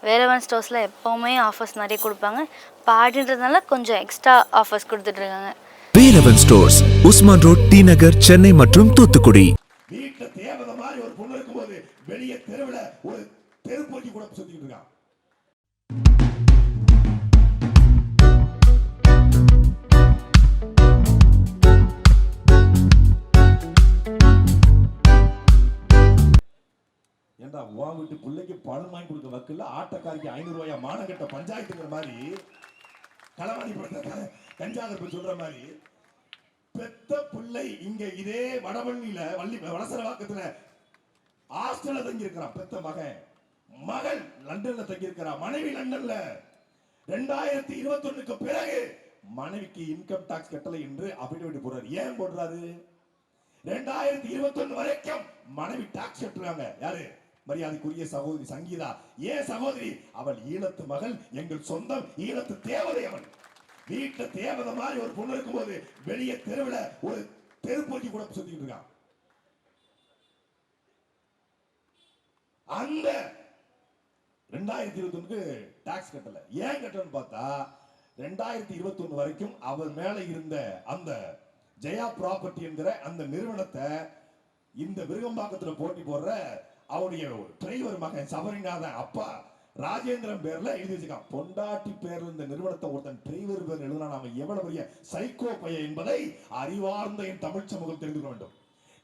வேலவன் ஸ்டோர்ஸில் எப்போவுமே ஆஃபர்ஸ் நிறைய கொடுப்பாங்க. இப்போ ஆடின்றதுனால கொஞ்சம் எக்ஸ்ட்ரா ஆஃபர்ஸ் கொடுத்துட்ருக்காங்க. Velavan stores, Usman road, T Nagar, Chennai மற்றும் தூத்துக்குடி. வீட்டுல தேவதை மாதிரி ஒரு பொண்ணு இருக்கும்போது வெளியே தெருவில் ஒரு தெருப்போட்டி கூட சுத்திட்டு இருக்கான். ஏண்டா உன் வீட்டு பிள்ளைக்கு பணம் வாங்கி கொடுக்க வக்கல ஆட்டக்காரிக்கு 500 ரூபாயா மானகட்ட பஞ்சாயத்துங்கிற மாதிரி களவாணி படத்தை கஞ்சாகர் சொல்ற மாதிரி பெத்த பிள்ளை இங்க இதே வடவள்ளியில வளசரவாக்கத்துல ஹாஸ்டல்ல தங்கி இருக்கிறான். பெத்த மகள் லண்டன்ல தங்கி இருக்கிறா, மனைவி லண்டன்ல. 2021க்கு பிறகு மனைவிக்கு இன்கம் டாக்ஸ் கட்டளை என்று அபிடவிட் போடுறாரு. ஏன் போடுறாரு? 2021 வரைக்கும் மனைவி டாக்ஸ் கட்டுறாங்க. யாரு? மரியாதைக்குரிய சகோதரி சங்கீதா. ஏன் சகோதரி? அவள் ஈழத்து மகள், எங்கள் சொந்தம் ஈழத்து தேவதை. அவள் வீட்டுல தேவதை மாதிரி ஒரு பொண்ணு இருக்கும்போது வெளியே தெருவில் ஒரு தெருப்போட்டி கூட சுத்திட்டு இருக்கான். அந்த 2021க்கு டாக்ஸ் கட்டல. ஏன் கட்டலன்னு பார்த்தா 2021 வரைக்கும் அவர் மேல இருந்த அந்த ஜெயா ப்ராப்பர்ட்டி என்கிற அந்த நிறுவனத்தை இந்த விருகம்பாக்கத்துல போட்டி போடுற அவருடைய டிரைவர் மகன் சபரிநாதன் அப்பா ராஜேந்திரன் பேர்ல எழுதி வச்சுக்கான். பொண்டாட்டி பேர்ல இந்த நிறுவனத்தை ஒருத்தன் டிரைவர் பேர் எழுதினா நாம எவ்வளவு பெரிய சைக்கோ பையன் என்பதை அறிவார்ந்த என் தமிழ் சமூகம் தெரிந்து கொள்ள வேண்டும்.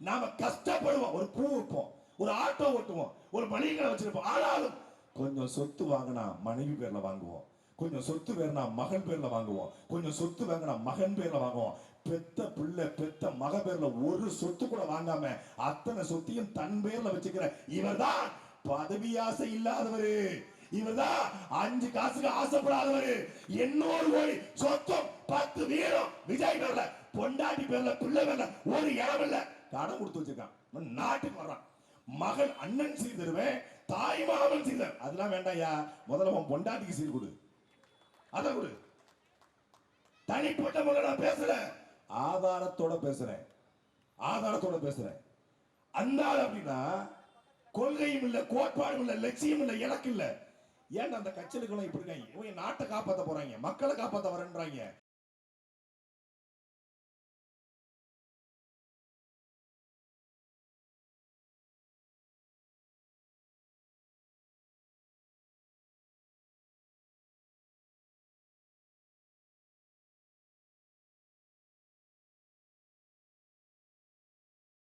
நாம கஷ்டப்படுவோம், ஒரு பூ வைப்போம், ஒரு ஆட்டோ ஓட்டுவோம், ஒரு மளிகை வச்சிருப்போம். ஆனாலும் கொஞ்சம் சொத்து வாங்கினா மனைவி பேர்ல வாங்குவோம், கொஞ்சம் சொத்து வேணா மகன் பேர்ல வாங்குவோம், கொஞ்சம் சொத்து வாங்கினா மகன் பேர்ல வாங்குவோம். பெத்த பிள்ளை பெத்த மக பேர்ல ஒரு சொத்து கூட வாங்காம அத்தனை சொத்தையும் தன் பேர்ல வச்சுக்கிற இவர்தான் பதவி ஆசை இல்லாதவரு. இவர்தான் 5 காசுக்கு ஆசைப்படாதவரு. 800 கோடி சொத்தும் 10 வீடும் விஜய் பேர்ல, பொண்டாட்டி பேர்ல, பிள்ளை பேர்ல ஒரு இடம் இல்ல, கடன் கொடுத்து வச்சிருக்கான். நாட்டுக்கு வர்றான். மகள் அண்ணன் சீர் தருவேன், தாய் மாமன் சீர். அதெல்லாம் வேண்டாம்யா, முதல்ல உன் பொண்டாட்டிக்கு சீர் கொடு, அத கொடு. தனிப்பட்ட முறை நான் பேசுறேன், ஆதாரத்தோட பேசுறேன், ஆதாரத்தோட பேசுறேன். அந்த ஆள் அப்படின்னா கொள்கையும் இல்ல, கோட்பாடும் இல்ல, லட்சியம் இல்ல, இலக்கு இல்ல. ஏன் அந்த கட்சிகளுக்கு இப்படி இருக்காங்க? இவங்க நாட்டை காப்பாற்ற போறாங்க, மக்களை காப்பாற்ற வரேன்றாங்க.